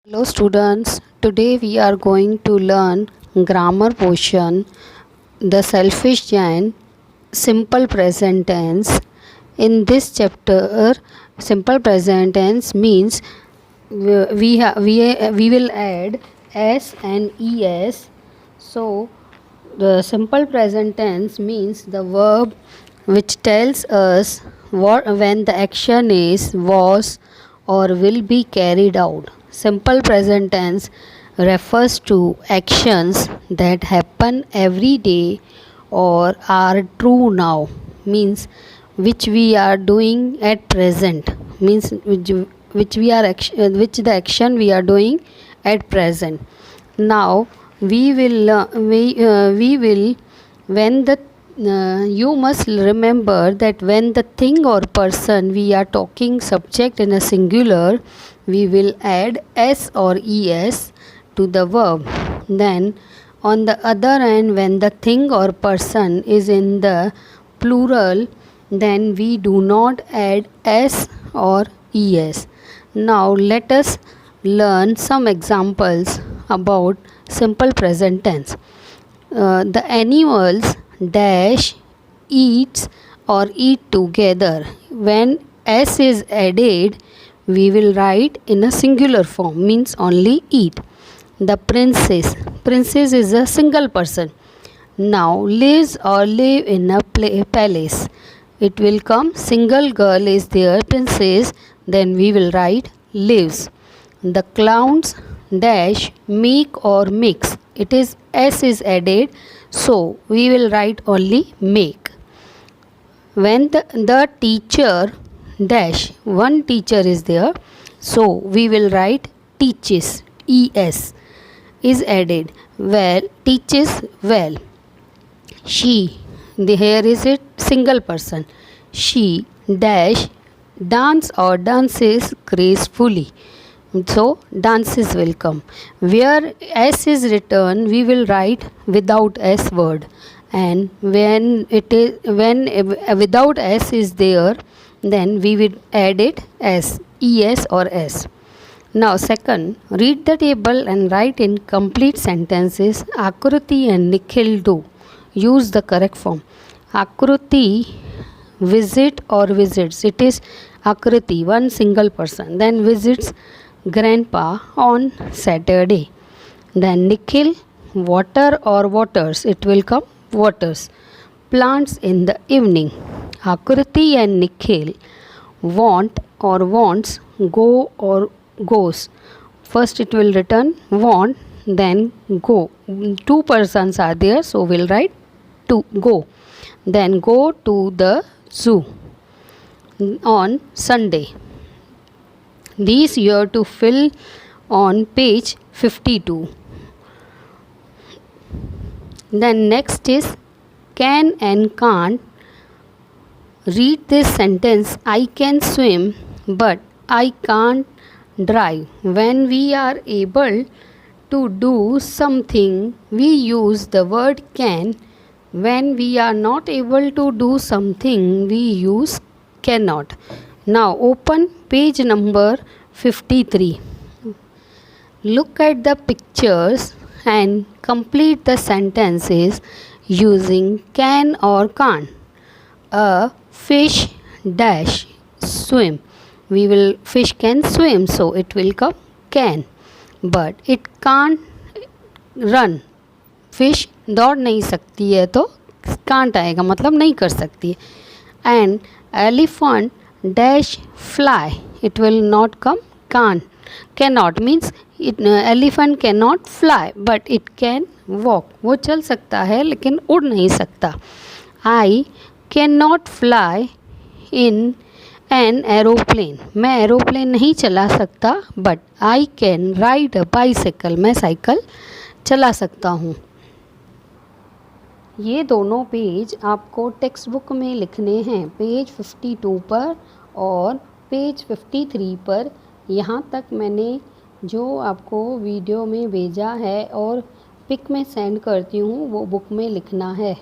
Hello students, today we are going to learn grammar portion, the selfish giant, simple present tense. In this chapter, simple present tense means we will add s and es. So the simple present tense means the verb which tells us what when the action is, was, or will be carried out. Simple present tense refers to actions that happen every day or are true now, means which we are doing at present, means which which the action we are doing at present. Now we will when the you must remember that when the thing or person we are talking subject in a singular, we will add s or es to the verb. Then on the other hand, when the thing or person is in the plural, then we do not add s or es. Now let us learn some examples about simple present tense. The animals dash eats or eat together. When s is added, we will write in a singular form, means only eat. The princess is a single person. Now lives or live in a palace. It will come single girl is there, princess, then we will write lives. The clowns dash make or mix. It is s is added, so we will write only make. When the teacher dash, one teacher is there, so we will write teaches, es is added, well teaches well. She, here is it single person, she dash dance or dances gracefully, so dances will come. Where s is written, we will write without s word, and when without s is there, then we will add it as es or s. Now second, read the table and write in complete sentences. Akruti and Nikhil do. Use the correct form. Akruti visit or visits. It is Akruti, one single person. Then visits grandpa on Saturday. Then Nikhil water or waters. It will come waters. Plants in the evening. Akruti and Nikhil want or wants, go or goes. First it will return want, then go. Two persons are there, so we'll write to go. Then go to the zoo on Sunday. These you have to fill on page 52. Then next is can and can't. Read this sentence. I can swim, but I can't drive. When we are able to do something, we use the word can. When we are not able to do something, we use cannot. Now open page number 53. Look at the pictures and complete the sentences using can or can't. A fish dash swim. We will fish can swim, so it will come can, but it can't run. Fish दौड़ नहीं सकती है, तो can't आएगा, मतलब नहीं कर सकती है. And elephant dash fly. It will not come can't. Can not means it elephant can not fly but it can walk. वो चल सकता है लेकिन उड़ नहीं सकता. I can not fly in an aeroplane. मैं एरोप्लेन नहीं चला सकता, but I can ride a bicycle. मैं साइकिल चला सकता हूँ. ये दोनों पेज आपको टेक्स्ट बुक में लिखने हैं, पेज 52 पर और पेज 53 पर. यहाँ तक मैंने जो आपको वीडियो में भेजा है और पिक में सेंड करती हूँ, वो बुक में लिखना है.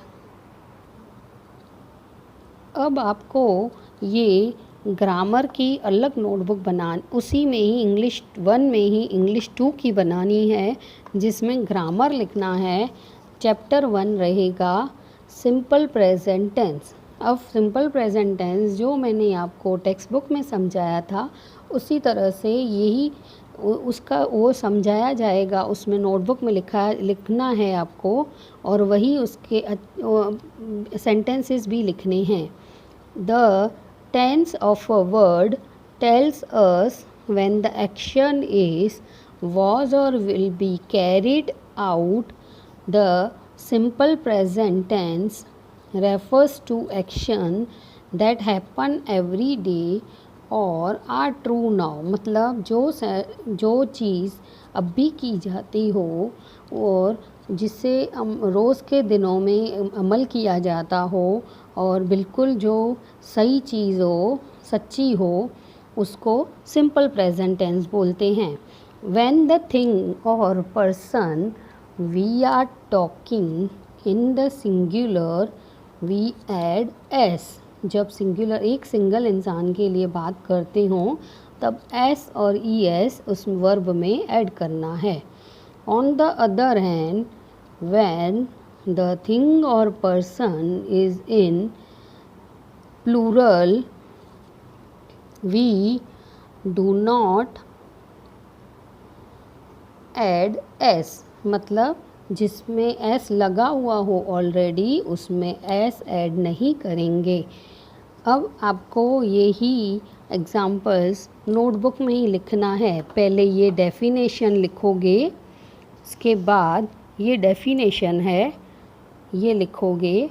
अब आपको ये ग्रामर की अलग नोटबुक उसी में ही इंग्लिश 1 में ही इंग्लिश 2 की बनानी है, जिसमें ग्रामर लिखना है। चैप्टर 1 रहेगा सिंपल प्रेजेंट टेंस। अब सिंपल प्रेजेंट टेंस जो मैंने आपको टेक्स्ट बुक में समझाया था, उसी तरह से यही उसका वो समझाया जाएगा, उसमें नोटबुक में लिखना है आपको, और वही उसके सेंटेंसेस भी लिखने हैं। The tense of a word tells us when the action is, was or will be carried out. The simple present tense refers to action that happen every day or are true now। मतलब जो चीज़ अभी की जाती हो और जिसे रोज़ के दिनों में अमल किया जाता हो और बिल्कुल जो सही चीज़ हो, सच्ची हो, उसको सिंपल प्रेजेंट टेंस बोलते हैं। व्हेन द थिंग और person we are talking in the singular we add S. जब सिंगुलर एक सिंगल इंसान के लिए बात करते हों तब एस और ई एस उस वर्ब में ऐड करना है। On the other hand, when the thing और person is in plural we do not add S. मतलब जिसमें एस लगा हुआ हो ऑलरेडी, उसमें एस ऐड नहीं करेंगे। अब आपको यही एग्जाम्पल्स नोटबुक में ही लिखना है। पहले ये डेफिनेशन लिखोगे, इसके बाद ये डेफिनेशन है ये लिखोगे,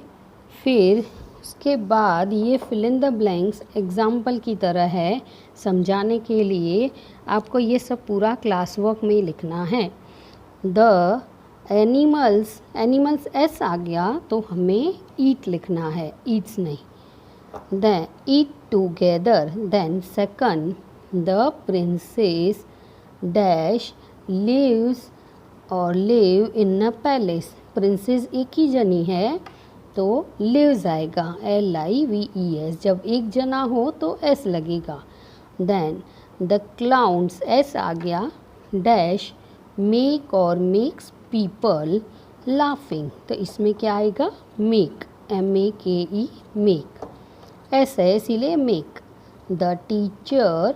फिर उसके बाद ये fill in the blanks example की तरह है समझाने के लिए। आपको ये सब पूरा क्लास वर्क में लिखना है। द एनिमल्स एस आ गया तो हमें ईट लिखना है, ईट्स नहीं। Then eat together. Then second, the princess dash lives और live in a palace. Princess एक ही जनी है तो लिव्स आएगा, LIVES। जब एक जना हो तो एस लगेगा। देन द क्लाउन्स एस आ गया, डैश मेक और मेक्स पीपल लाफिंग। तो इसमें क्या आएगा, मेक, MAKE, मेक। एस है इसीलिए मेक। द टीचर,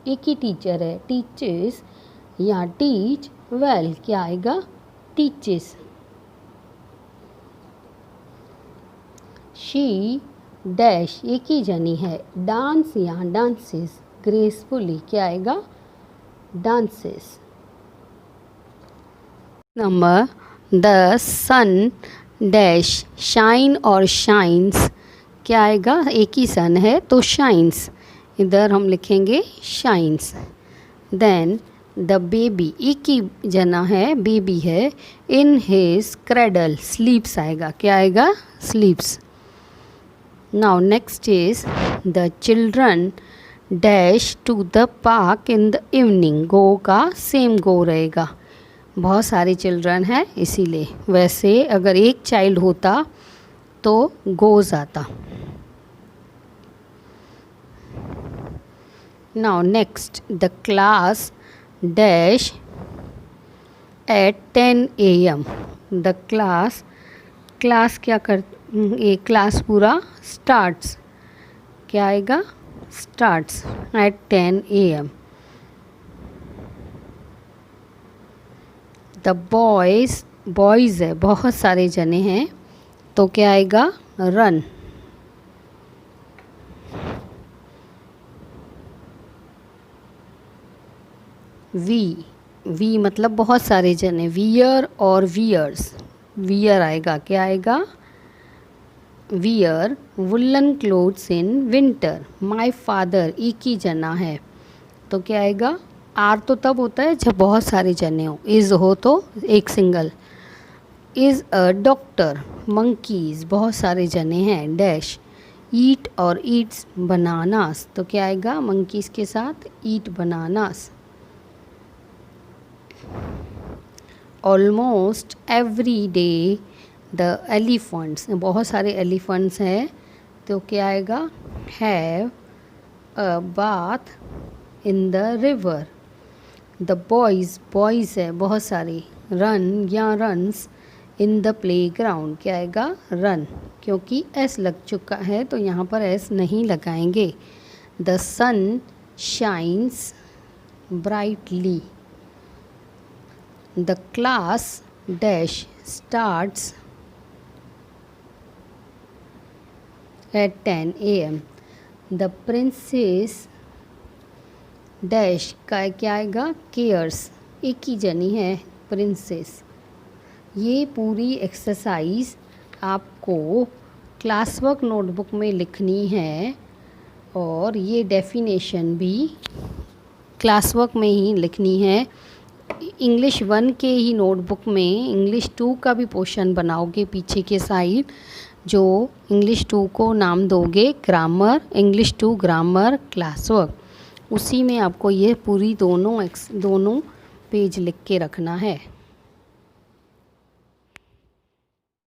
एक ही टीचर है, टीचेस या टीच वेल, क्या आएगा, टीचेस। शी डैश एक ही जनी है, डांस या डांसेस ग्रेसफुली, क्या आएगा, dances. Number, the sun dash shine और शाइन्स, क्या आएगा, एक ही सन है तो शाइन्स, इधर हम लिखेंगे शाइन्स। देन द बेबी, एक ही जना है, बेबी है, इन हिज क्रेडल स्लीप्स आएगा, क्या आएगा, sleeps. Now next is the children dash to the park in the evening. Go का सेम गो रहेगा, बहुत सारे चिल्ड्रन हैं इसीलिए। वैसे अगर एक चाइल्ड होता तो गोज आता। Now next, the class dash at 10 AM। The class क्या कर, ये क्लास पूरा स्टार्ट्स, क्या आएगा, starts at 10 AM। The boys है, बहुत सारे जने हैं तो क्या आएगा, रन। वी मतलब बहुत सारे जने, वियर और वियर्स, वियर आएगा, क्या आएगा, wear woollen clothes in winter. My father एक ही जना है तो क्या आएगा, आर तो तब होता है जब बहुत सारे जने हो, इज़ हो तो एक single. Is a doctor, monkeys बहुत सारे जने हैं, डैश ईट और ईट्स बनानास, तो क्या आएगा, मंकीज़ के साथ eat bananas. Almost every day the elephants, बहुत सारे एलिफेंट्स हैं तो क्या आएगा, have a bath in the river. The boys है बहुत सारे, रन या runs in the playground, क्या आएगा रन, क्योंकि एस लग चुका है तो यहाँ पर एस नहीं लगाएंगे। The sun shines brightly. The class dash starts at 10 a.m. The princess dash का क्या आएगा केयर्स, एक ही जनी है प्रिंसेस। ये पूरी एक्सरसाइज आपको क्लास वर्क नोटबुक में लिखनी है और ये डेफिनेशन भी क्लास वर्क में ही लिखनी है। इंग्लिश 1 के ही नोटबुक में इंग्लिश 2 का भी पोर्शन बनाओगे पीछे के साइड, जो इंग्लिश 2 को नाम दोगे grammar, English 2 grammar class work, उसी में आपको ये पूरी दोनों पेज लिख के रखना है।